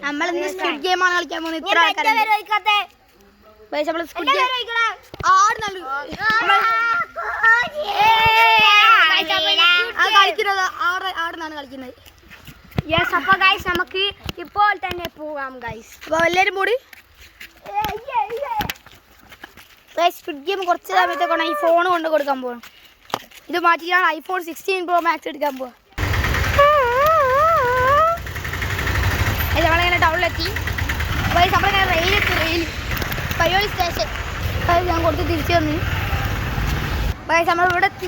നമ്മളിന്ന് squid game ആണ് കളിക്കാൻ പോകുന്നത്. ഇത്ര ആൾക്കാരുണ്ട്. കളിക്കുന്നത് ആടുന്നാണ് കളിക്കുന്നത്. യെസ്, അപ്പൊ ഗൈസ് നമുക്ക് ഇപ്പോൾ തന്നെ പോവാം ഗൈസ്. അപ്പൊ എല്ലാവരും കൂടി സ്ക്വിഡ് ഗെയിം കുറച്ച് സമയത്തേക്കാണ് ഈ ഫോൺ കൊണ്ട് കൊടുക്കാൻ പോകണം. ഇത് മാറ്റിയാണ് iPhone 16 Pro Max എടുക്കാൻ പോവാ. നമ്മളിങ്ങനെ ടൗണിലെത്തി. നമ്മളിങ്ങനെ റെയിൽ പയ്യോളി സ്റ്റേഷൻ ഞാൻ കൊടുത്ത് തിരിച്ചു വന്നു. നമ്മൾ ഇവിടെ എത്തി.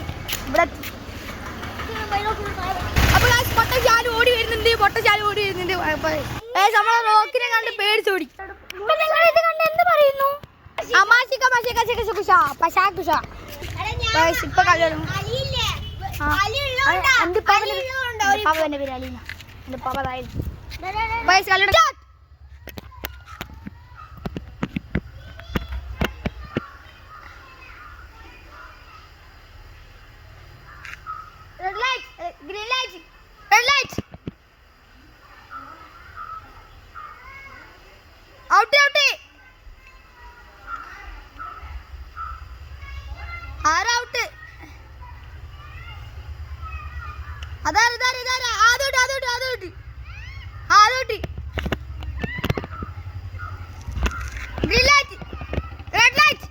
അപ്പൊ പൊട്ടശാല ഓടി വരുന്നുണ്ട്. നമ്മളെ റോക്കിനെ കണ്ട് പേടിച്ചോടി. എന്ത് പറയുന്നു? ഇപ്പൊ കളിയാണ്. എന്റെ പാപ്പന്റെ പേര് അലീന. എന്റെ പാപ്പ Red light, green light, red light. Out. Are out. Adar. Adut. Green light, red light.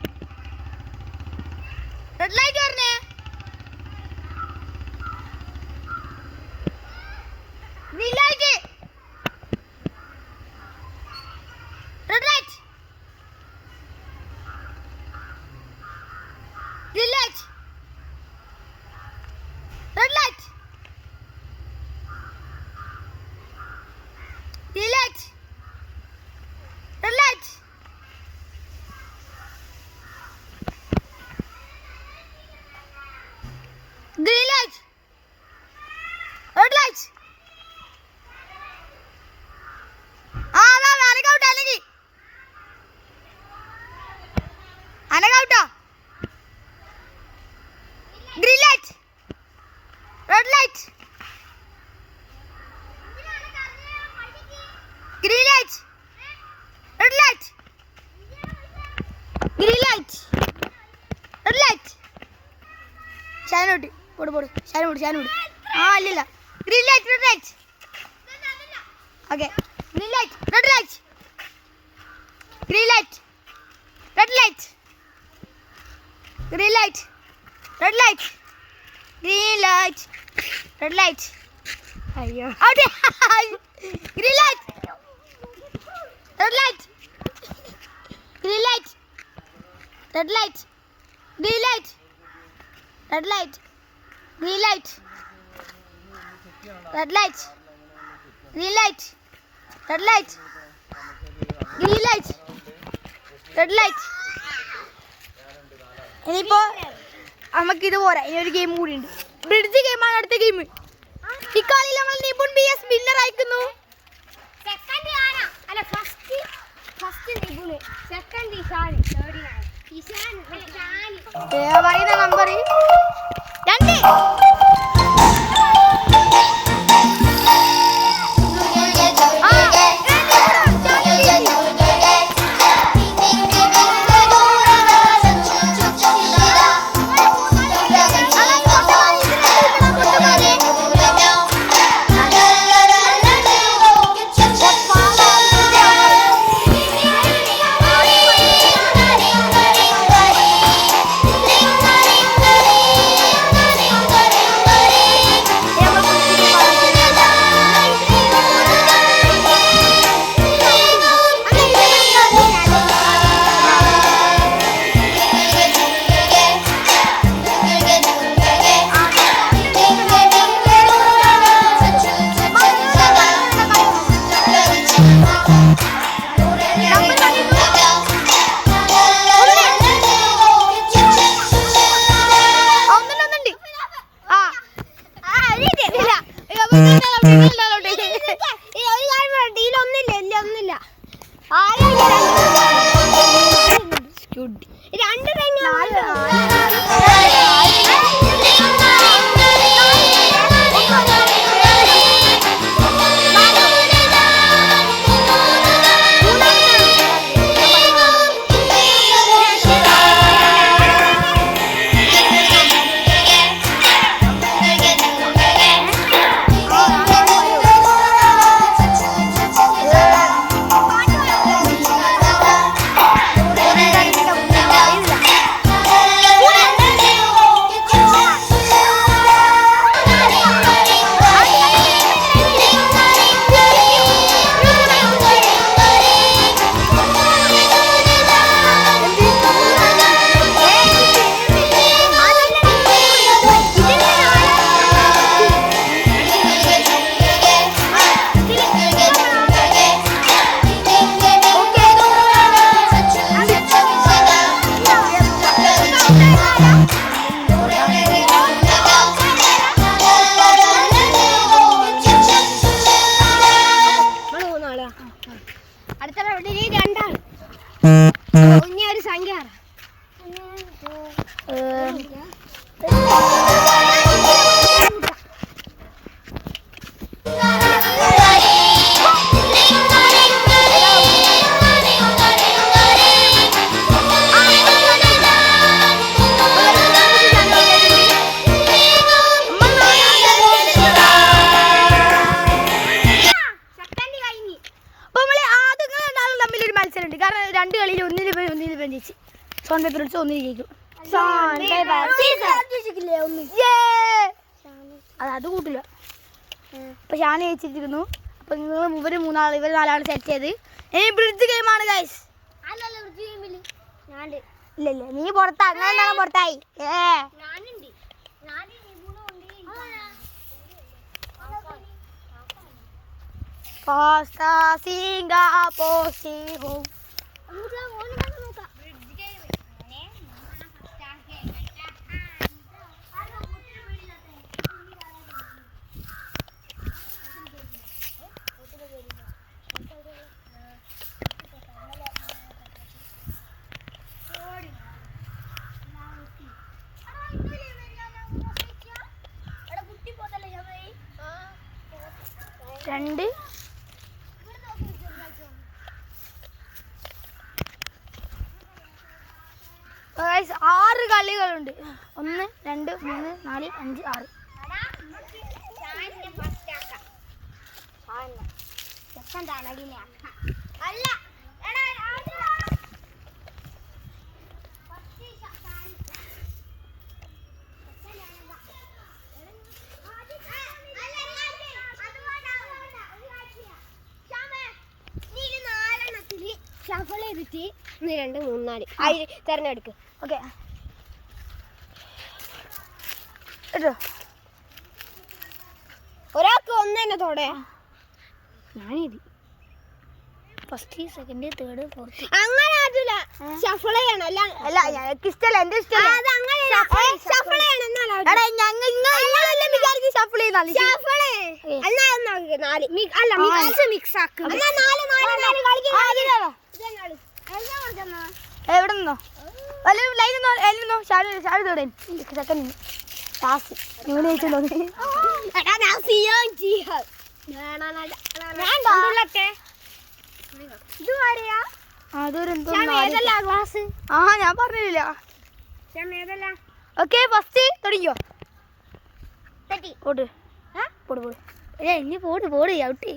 Red light varne. Green light. Red light. Green light. Red light. Green light. Red light. Green light. Red light. Anagauta. Green light. Red light. Green light. Red light. Green light. Red light. Shine out. Shine out. Allilla. Green light, red light. Okay. Green light, red light. Green light. Red light. Green light. Red light. Green light. Red light. അയ്യോ. Out. Green light. Red light. Green light. Red light. Green light. Red light. Green light. Red light. Green light. Red light. Green light. Red light. ഇനിയിപ്പോ നമുക്കിത് പോരാ. ഇനി ഒരു game കൂടി ഉണ്ട്. Bridge ഗെയിമാണ് അടുത്ത ഗെയിം. ഈ കളിയിൽ നമ്മൾ നിപുൺ BS വിന്നർ അയക്കുന്നു. പറയുന്ന നമ്പർ 2. അടുത്ത റൗണ്ടിൽ രണ്ടാൾ. ഇനി ഒരു സംഖ്യ പറ. കാരണം 2 കളിയിൽ ഒന്നിൽ ജയിച്ചു. സോൺ പേപ്പർ വിളിച്ച് ഒന്നിൽ ജയിക്കും. അത് കൂട്ടില്ല. അപ്പൊ ഷാൻ ജയിച്ചിരിക്കുന്നു. അപ്പൊ നിങ്ങൾ ഇവർ 4 സെറ്റ് ചെയ്ത് ഇനി ബ്രിഡ്ജ് ഗെയിമാണ് ഗൈസ്. ഇല്ല നീ പുറത്താ. അങ്ങനെ പുറത്തായി. Costa Singapore Siho. രണ്ട് 6 കളികളുണ്ട്. 1 2 3 4 5 6. ഷഫിൾ ചെയ്തിട്ട് 1 2 3 4 തിരഞ്ഞെടുക്ക്. ഓക്കെ കേട്ടോ. ഒരാൾക്ക് 1 തന്നെ തോടെ. ഞാനിത് ഫസ്റ്റ് സെക്കൻഡ് തേർഡ് ഫോർത്ത് അങ്ങനെ ആയിട്ടില്ല. ഷഫിൾ ചെയ്യണം. അല്ല ഞങ്ങൾക്ക് ഇഷ്ടമല്ല. എന്റെ ഇഷ്ടമല്ല. ഷഫിൾ ചെയ്യണം. ഷഫിൾ ചെയ്യുന്ന മിക്സ് ആക്കും. എവിടെ നിന്നോ ലൈനോ സെക്കൻഡ് ലാസ്റ്റ് നിങ്ങൾ ജയിച്ചോ. ഞാൻ പറഞ്ഞില്ല. ഓക്കെ ഫസ്റ്റ് തുടങ്ങിയോ. പോട് പോട് പോട്. ഇനി പോട് പോട് ഔട്ട്.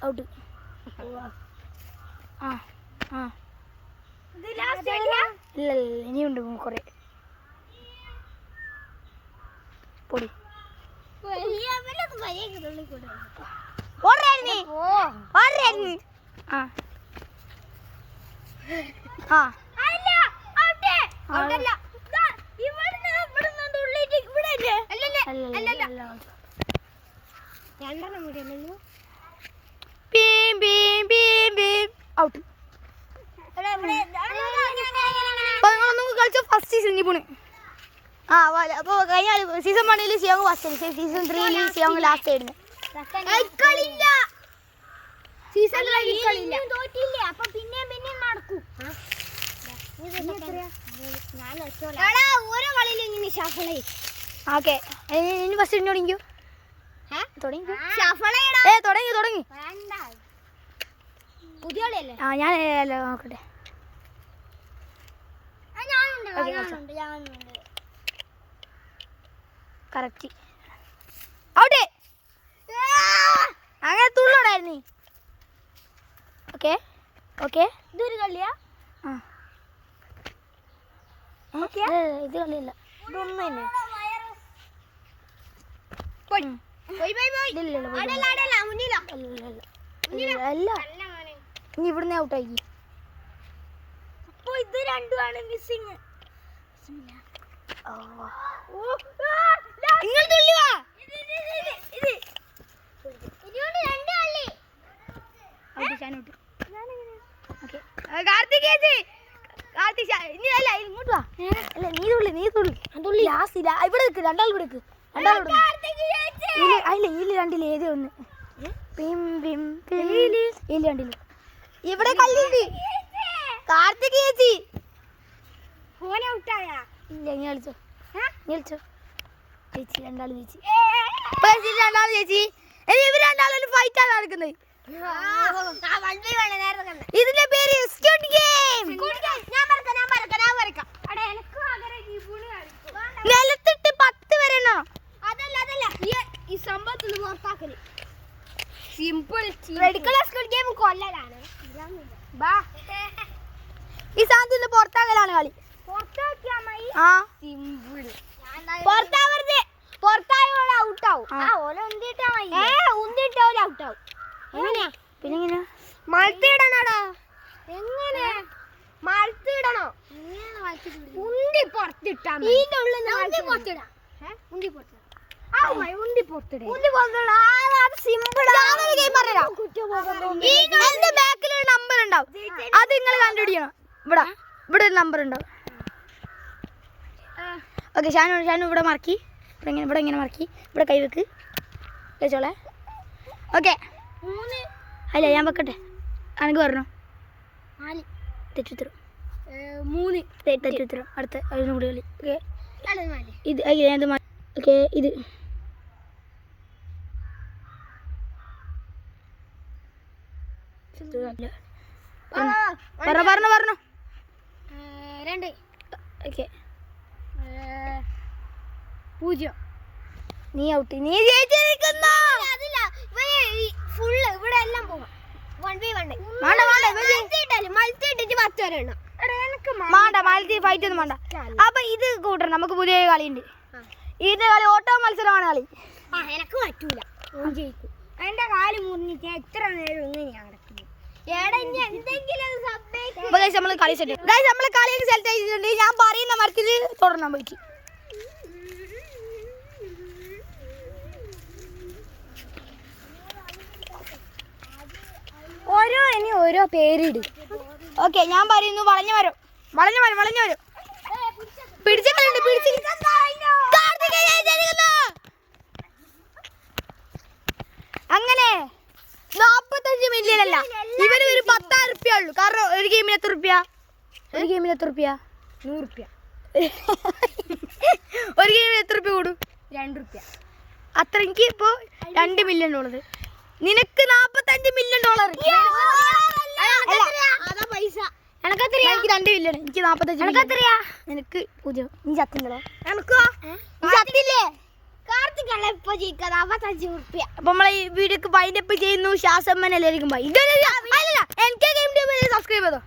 ഔട്ട്. ഇല്ല ഇനിയുണ്ട് കുറെ. പൊടി ഔട്ട്. കളിച്ച ഫസ്റ്റ് സീസൺ പോണ്. അപ്പോൾ കഴിഞ്ഞ സീസൺ 1 സിയോങ് ഫസ്റ്റ്, സീസൺ 3 സിയോങ് ലാസ്റ്റ് ആയിരുന്നു. ഓക്കെ ഇനി ഫസ്റ്റ് തുടങ്ങിക്കോ. തുടങ്ങി. ഞാൻ നോക്കട്ടെ. Correct out. അങ്ങനെ തുള്ളോടായിരുന്നു. ഓക്കെ ഇതൊരു കളിയാ. ഇത് കളിയല്ല. ഇതൊന്നും തന്നെ ഇനി ഇവിടുന്ന് ഔട്ടായി. ഇത് രണ്ടുമാണ് മിസ്സിങ്. ഇങ്ങോട്ട് വാ. നീ തുള്ളി ഇവിടെ രണ്ടാൾ ഇവിടെ ഇതില് രണ്ടില്ല ഏത് ഒന്ന് രണ്ടില്ല ഇവിടെ കല്ലുണ്ട് കാർത്തിക് ചേച്ചി ഇല്ല ഇനി കളിച്ചോ കളിച്ചോ ചേച്ചി രണ്ടാളും ചേച്ചി രണ്ടാളും ചേച്ചി ഇവർ രണ്ടാളും ഫൈറ്റ് ആണ് നടക്കുന്നത് ഇതിന്റെ പേര് സ്ക്വിഡ് ഗെയിം നിലത്തിട്ട് 10 വരെ എണ്ണോ ഈ സംഭവത്തിൽ പുറത്താക്കല് സിമ്പിൾ സ്ക്വിഡ് ഗെയിം കൊല്ലലാണ് ഈ സാധനത്തിൽ പുറത്താക്കലാണ് കളി ആ സിമ്പിൾ പുറത്താവരുത് പുറത്തായോടെ ഔട്ടാവും ഉന്തിട്ടാ ഔട്ടാവും എങ്ങനെയാ പിന്നെ എങ്ങനെയാ മൾത്തിടണോടാ എങ്ങനെ മൾത്തിടണോ ഉന്തി പുറത്തിട്ടാ ഉന്തി പുറത്തിടാ എന്റെ ബാക്കിൽ ഒരു നമ്പർ ഉണ്ടാവും അത് നിങ്ങൾ കണ്ടുപിടിക്കണം ഇവിടെ ഒരു നമ്പർ ഉണ്ടാവും ഓക്കെ ഷാനു ഇവിടെ മറക്കി ഇവിടെ ഇങ്ങനെ മറക്കി ഇവിടെ കൈവെക്ക് വെച്ചോളെ ഓക്കെ അല്ല ഞാൻ വെക്കട്ടെ എനിക്ക് പറഞ്ഞോ തെറ്റുത്തരം 3 തെറ്റുത്തരം അടുത്ത അതിനും കൂടി കളി ഓക്കെ ഇത് ഞാൻ ഓക്കെ ഇത് പറഞ്ഞു 2 ഓക്കെ 0 നീ ഔട്ട് നീ ജയിച്ചിരിക്കുന്നു ഫുള്ള് ഇവിടെ എല്ലാം പോവാം 1v1 മത്സരം ഫൈറ്റ് ഒന്നും വേണ്ട അപ്പൊ ഇത് കൂട്ടണം നമുക്ക് പുതിയ കളിയുണ്ട് ഇതിന്റെ കളി ഓട്ടോ മത്സരമാണ് കളി എനക്ക് പറ്റൂല ജയിക്കും എന്റെ കാല് മുറിഞ്ഞിട്ട് എത്ര നേരം ഒന്നും ഞാൻ നമ്മൾ കളി സെറ്റ് നമ്മൾ കളിയൊക്കെ സെലക്ട് ചെയ്തിട്ടുണ്ട് ഞാൻ പറയുന്ന മരത്തിൽ തുടരണം പോയിട്ട് ഓരോ പേരിട് ഓക്കെ ഞാൻ പറയുന്നു വളഞ്ഞ മരം പിടിച്ചിട്ടുണ്ട് അങ്ങനെ 45 മില്യൺ അല്ല ഇവന് ഒരു 10,000 റുപ്യ ഉള്ളു കാരണം ഒരു ഗെയിമിന് എത്ര റുപ്യ 100 റുപ്യ ഒരു ഗെയിമിന് എത്ര റുപ്യ കൂടും 2 റുപ്യ അത്ര എനിക്ക് ഇപ്പോ 2 മില്യൺ ഉള്ളത് നിനക്ക് 45 മില്യൺ ഡോളർ പൈസ എനിക്ക് 2 മില്യൺ എനിക്ക് 45 നിനക്ക് 0 നീ ചത്തില്ലല്ലോ നീ ചത്തില്ലേ അപ്പൊ നമ്മളെ ഈ വീഡിയോക്ക് വൈൻഡ് അപ്പ് ചെയ്യുന്നു ശ്വാസമ്മൻ എല്ലാവർക്കും ബൈ സബ്സ്ക്രൈബ് ചെയ്തോ